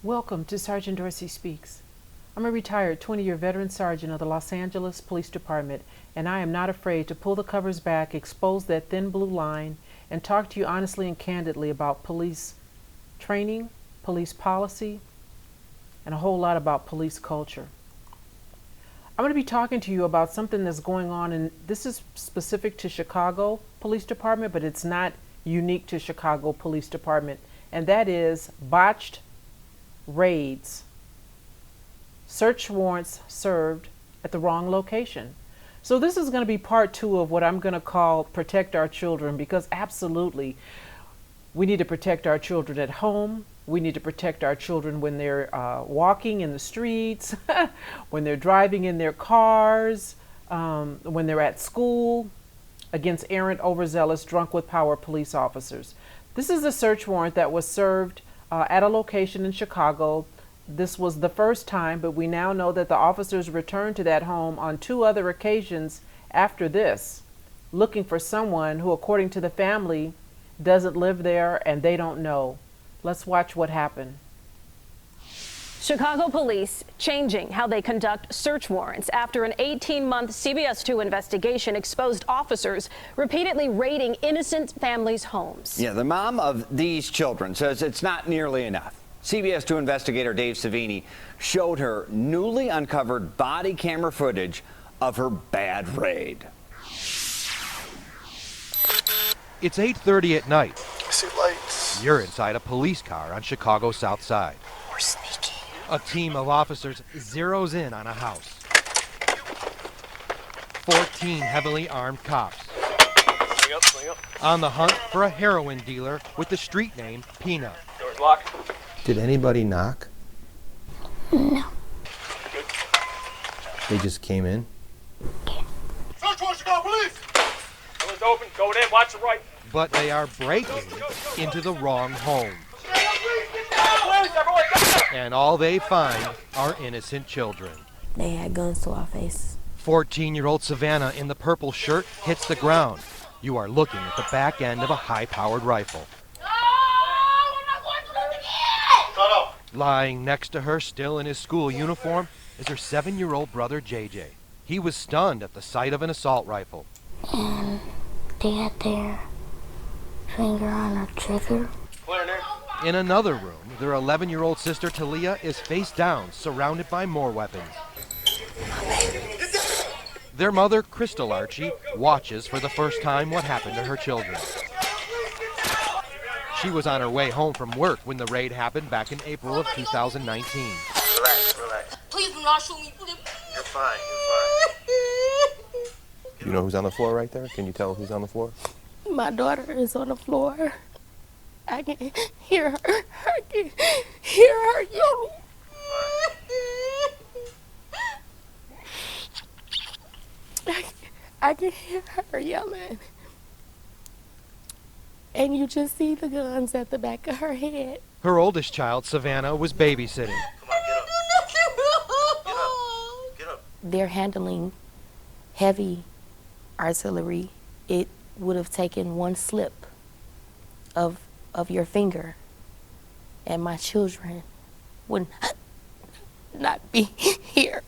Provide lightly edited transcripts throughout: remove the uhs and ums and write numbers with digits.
Welcome to Sergeant Dorsey Speaks. I'm a retired 20-year veteran sergeant of the Los Angeles Police Department, and I am not afraid to pull the covers back, expose that thin blue line, and talk to you honestly and candidly about police training, police policy, and a whole lot about police culture. I'm going to be talking to you about something that's going on, and this is specific to Chicago Police Department, but it's not unique to Chicago Police Department, and that is botched raids. Search warrants served at the wrong location. So this is going to be part 2 of what I'm going to call Protect Our Children, because absolutely we need to protect our children at home. We need to protect our children when they're walking in the streets, when they're driving in their cars, when they're at school, against errant, overzealous, drunk with power police officers. This is a search warrant that was served at a location in Chicago. This was the first time, but we now know that the officers returned to that home on 2 other occasions after this, looking for someone who, according to the family, doesn't live there and they don't know. Let's watch what happened. Chicago police changing how they conduct search warrants after an 18-month CBS 2 investigation exposed officers repeatedly raiding innocent families' homes. Yeah, the mom of these children says it's not nearly enough. CBS 2 investigator Dave Savini showed her newly uncovered body camera footage of her bad raid. It's 8:30 at night. I see lights. You're inside a police car on Chicago's South Side. We're sneaky. A team of officers zeroes in on a house. 14 heavily armed cops Swing up. on the hunt for a heroin dealer with the street name Peanut. Door's locked. Did anybody knock? No. Good. They just came in? Search warrant, Chicago police! Door's open. Going in. Watch the right. But they are breaking into the wrong home. And all they find are innocent children. They had guns to our faces. 14-year-old Savannah in the purple shirt hits the ground. You are looking at the back end of a high-powered rifle. Lying next to her, still in his school uniform, is her 7-year-old brother, JJ. He was stunned at the sight of an assault rifle. And they had their finger on a trigger. Clear in there. In another room, their 11-year-old sister, Talia, is face down, surrounded by more weapons. Their mother, Crystal Archie, watches for the first time what happened to her children. She was on her way home from work when the raid happened back in April of 2019. Relax. Please do not shoot me. You're fine. You know who's on the floor right there? Can you tell who's on the floor? My daughter is on the floor. I can hear her. I can hear her yelling. I can hear her yelling. And you just see the guns at the back of her head. Her oldest child, Savannah, was babysitting. Come on, get up. They're handling heavy artillery. It would have taken one slip of your finger, and my children would not be here.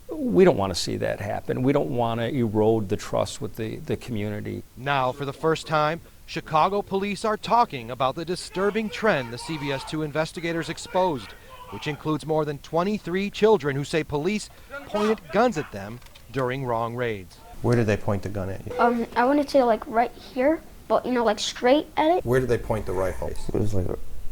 We don't want to see that happen. We don't want to erode the trust with the community. Now, for the first time, Chicago police are talking about the disturbing trend the CBS 2 investigators exposed, which includes more than 23 children who say police pointed guns at them during wrong raids. Where did they point the gun at you? I wanted to like right here, but like straight at it. Where did they point the rifle? It was like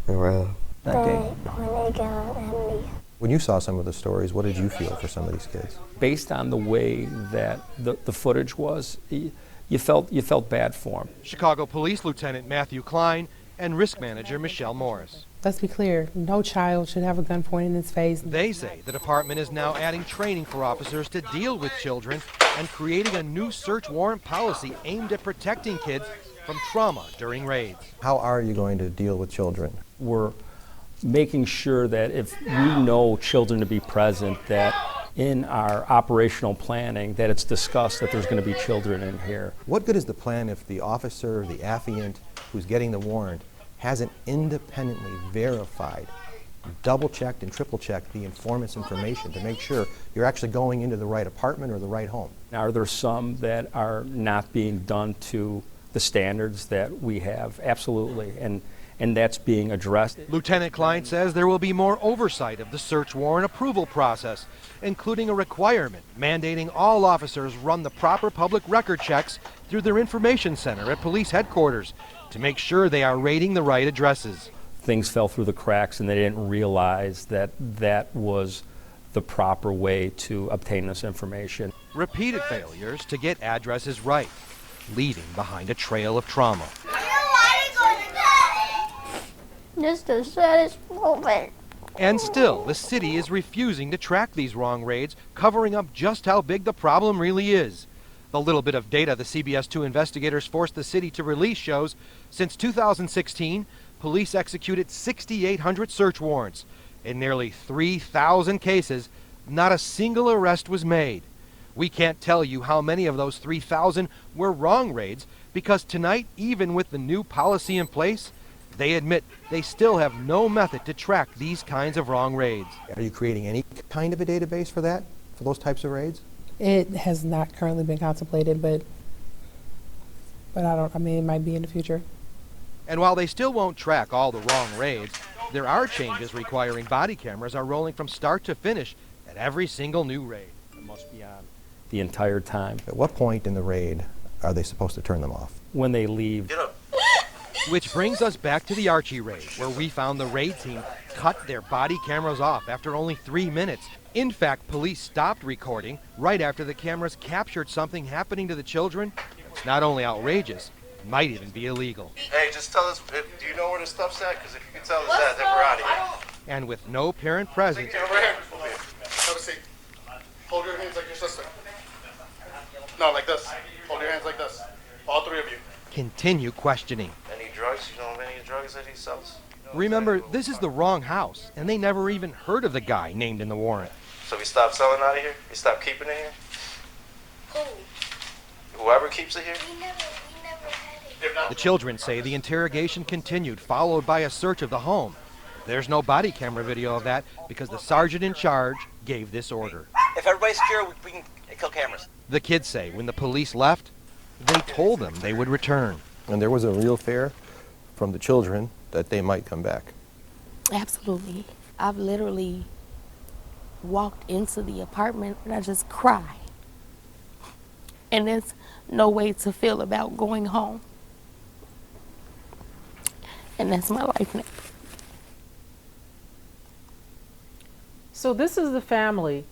around. They pointed a gun at me. When you saw some of the stories, what did you feel for some of these kids? Based on the way that the footage was, you felt bad for them. Chicago Police Lieutenant Matthew Klein and Risk Manager Michelle Morris. Let's be clear, no child should have a gun pointed in his face. They say the department is now adding training for officers to deal with children and creating a new search warrant policy aimed at protecting kids from trauma during raids. How are you going to deal with children? We're making sure that if we know children to be present, that in our operational planning, that it's discussed that there's going to be children in here. What good is the plan if the officer, the affiant who's getting the warrant, hasn't independently verified double-checked and triple-checked the informant's information to make sure you're actually going into the right apartment or the right home. Are there some that are not being done to the standards that we have? Absolutely, and that's being addressed. Lieutenant Klein says there will be more oversight of the search warrant approval process, including a requirement mandating all officers run the proper public record checks through their information center at police headquarters to make sure they are raiding the right addresses. Things fell through the cracks and they didn't realize that that was the proper way to obtain this information. Repeated failures to get addresses right, leaving behind a trail of trauma. Just the saddest moment. And still, the city is refusing to track these wrong raids, covering up just how big the problem really is. The little bit of data the CBS 2 investigators forced the city to release shows since 2016, police executed 6,800 search warrants. In nearly 3,000 cases, not a single arrest was made. We can't tell you how many of those 3,000 were wrong raids because tonight, even with the new policy in place, they admit they still have no method to track these kinds of wrong raids. Are you creating any kind of a database for that, for those types of raids? It has not currently been contemplated, but I mean, it might be in the future. And while they still won't track all the wrong raids, there are changes requiring body cameras are rolling from start to finish at every single new raid. It must be on the entire time. At what point in the raid are they supposed to turn them off? When they leave. Get up. Which brings us back to the Archie raid, where we found the raid team cut their body cameras off after only 3 minutes. In fact, police stopped recording right after the cameras captured something happening to the children. It's not only outrageous, it might even be illegal. Hey, just tell us, do you know where the stuff's at? Because if you can tell us that, then we're out of here. And with no parent present, Over here. Have a seat. Hold your hands like your sister. No, like this. Hold your hands like this. All three of you. continue questioning. Any drugs? You know of any drugs that he sells? Remember, this is the wrong house, and they never even heard of the guy named in the warrant. So he stopped selling out of here? He stopped keeping it here? Whoever keeps it here? We never had it. The children say the interrogation continued, followed by a search of the home. There's no body camera video of that because the sergeant in charge gave this order. If everybody's secure, we can kill cameras. The kids say when the police left, they told them they would return. And there was a real fear from the children that they might come back. Absolutely. I've literally walked into the apartment and I just cried. And there's no way to feel about going home. And that's my life now. So this is the family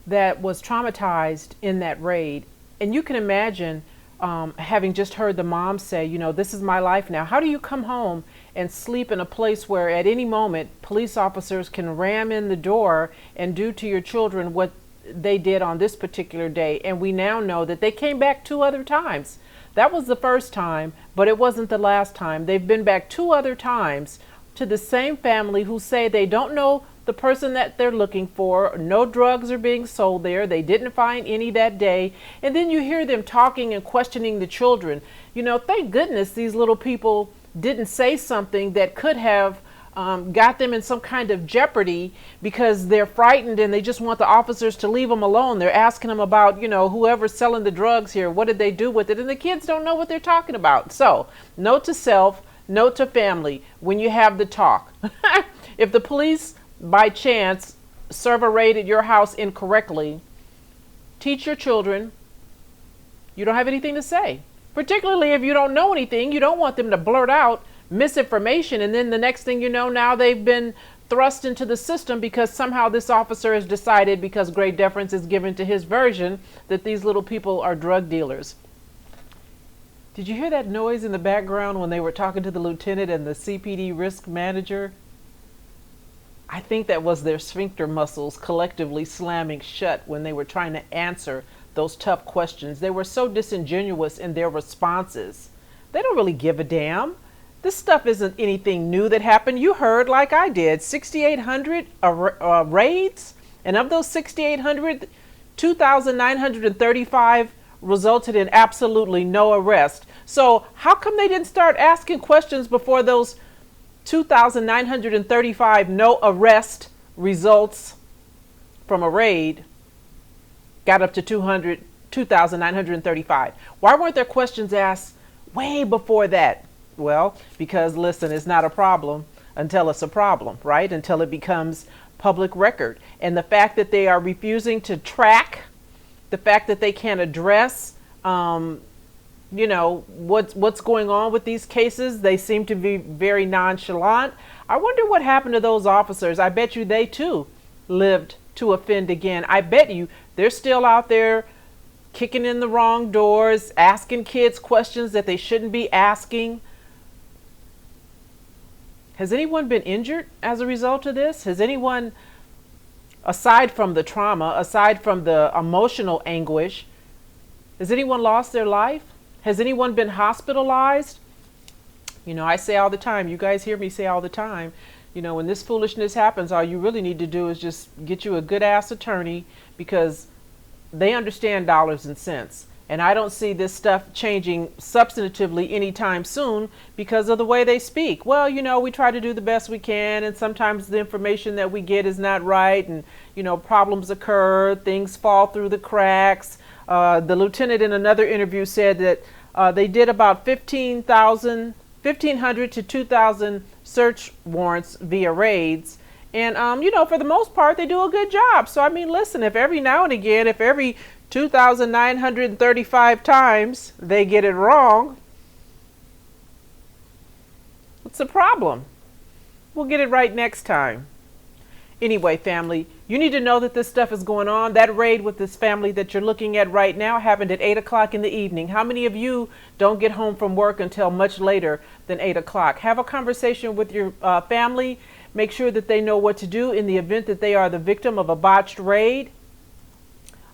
that was traumatized in that raid. And you can imagine having just heard the mom say, you know, this is my life now. How do you come home and sleep in a place where at any moment police officers can ram in the door and do to your children what they did on this particular day? And we now know that they came back 2 other times. That was the first time, but it wasn't the last time. They've been back 2 other times to the same family who say they don't know the person that they're looking for. No drugs are being sold there. They didn't find any that day. And then you hear them talking and questioning the children. You know, thank goodness these little people didn't say something that could have got them in some kind of jeopardy, because they're frightened and they just want the officers to leave them alone. They're asking them about, you know, whoever's selling the drugs here, what did they do with it? And the kids don't know what they're talking about. So note to self, note to family, when you have the talk. If the police by chance serve a raid at your house incorrectly, teach your children you don't have anything to say. Particularly if you don't know anything, you don't want them to blurt out misinformation, and then the next thing you know, now they've been thrust into the system because somehow this officer has decided, because great deference is given to his version, that these little people are drug dealers. Did you hear that noise in the background when they were talking to the lieutenant and the CPD risk manager? I think that was their sphincter muscles collectively slamming shut when they were trying to answer those tough questions. They were so disingenuous in their responses. They don't really give a damn. This stuff isn't anything new that happened. You heard, like I did, 6,800 raids, and of those 6,800, 2,935 resulted in absolutely no arrest. So how come they didn't start asking questions before those 2,935 no arrest results from a raid got up to 2,935. Why weren't there questions asked way before that? Well, because listen, it's not a problem until it's a problem, right? Until it becomes public record. And the fact that they are refusing to track, the fact that they can't address, you know, what's going on with these cases, they seem to be very nonchalant. I wonder what happened to those officers. I bet you they too lived to offend again. I bet you they're still out there kicking in the wrong doors, asking kids questions that they shouldn't be asking. Has anyone been injured as a result of this? Has anyone, aside from the trauma, aside from the emotional anguish, has anyone lost their life? Has anyone been hospitalized? You know, I say all the time, you guys hear me say all the time, you know, when this foolishness happens, all you really need to do is just get you a good ass attorney, because they understand dollars and cents. And I don't see this stuff changing substantively anytime soon because of the way they speak. Well, you know, we try to do the best we can, and sometimes the information that we get is not right, and, you know, problems occur, things fall through the cracks. The lieutenant in another interview said that they did about 1,500 to 2,000 search warrants via raids. And, you know, for the most part, they do a good job. So, I mean, listen, if every now and again, if every 2,935 times they get it wrong, what's the problem? We'll get it right next time. Anyway, family, you need to know that this stuff is going on. That raid with this family that you're looking at right now happened at 8 o'clock in the evening. How many of you don't get home from work until much later than 8 o'clock? Have a conversation with your family. Make sure that they know what to do in the event that they are the victim of a botched raid.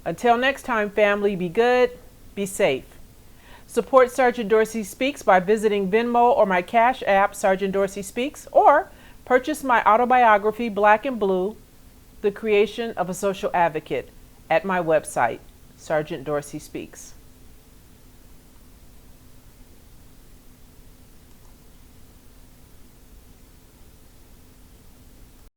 Until next time, family, be good, be safe. Support Sergeant Dorsey Speaks by visiting Venmo or my Cash App, Sergeant Dorsey Speaks, or purchase my autobiography, Black and Blue, The Creation of a Social Advocate, at my website, Sergeant Dorsey Speaks.